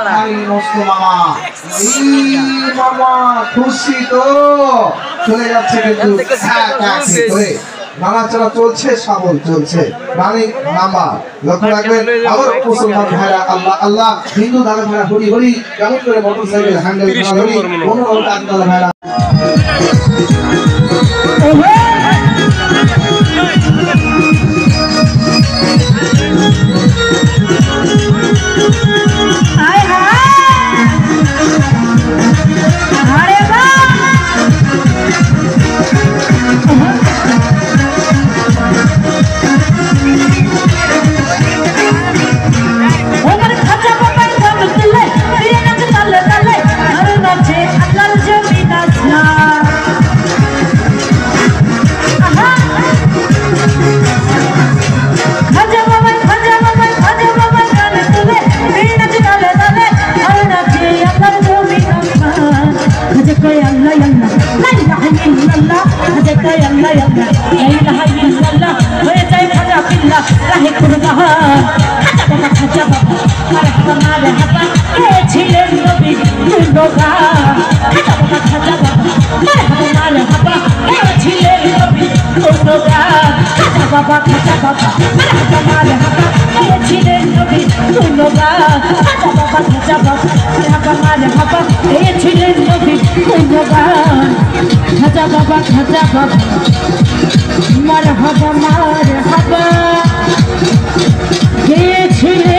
ভাই নষ্ট মামা মামা খুশি তো চলে যাচ্ছে কিন্তু নাড়াচাড়া চলছে সাবল চলছে মানে নাম্বা লক্ষ্য রাখবেন আবার মুসলমান ভাইরা আল্লাহ আল্লাহ হিন্দু দাদা ভাইরা হরি হরি কেমন করে মোটরসাইকেল হ্যান্ডেল করা হরি কোনো দাদা ভাইরা বাবা খাজা বাবা মারে হাবা ছিলেন নবী ধন্যবাদ বাবা খাজা বাবা মারে হাবা ছিলেন নবী ধন্যবাদ খাজা বাবা মারে হাবা ছিলেন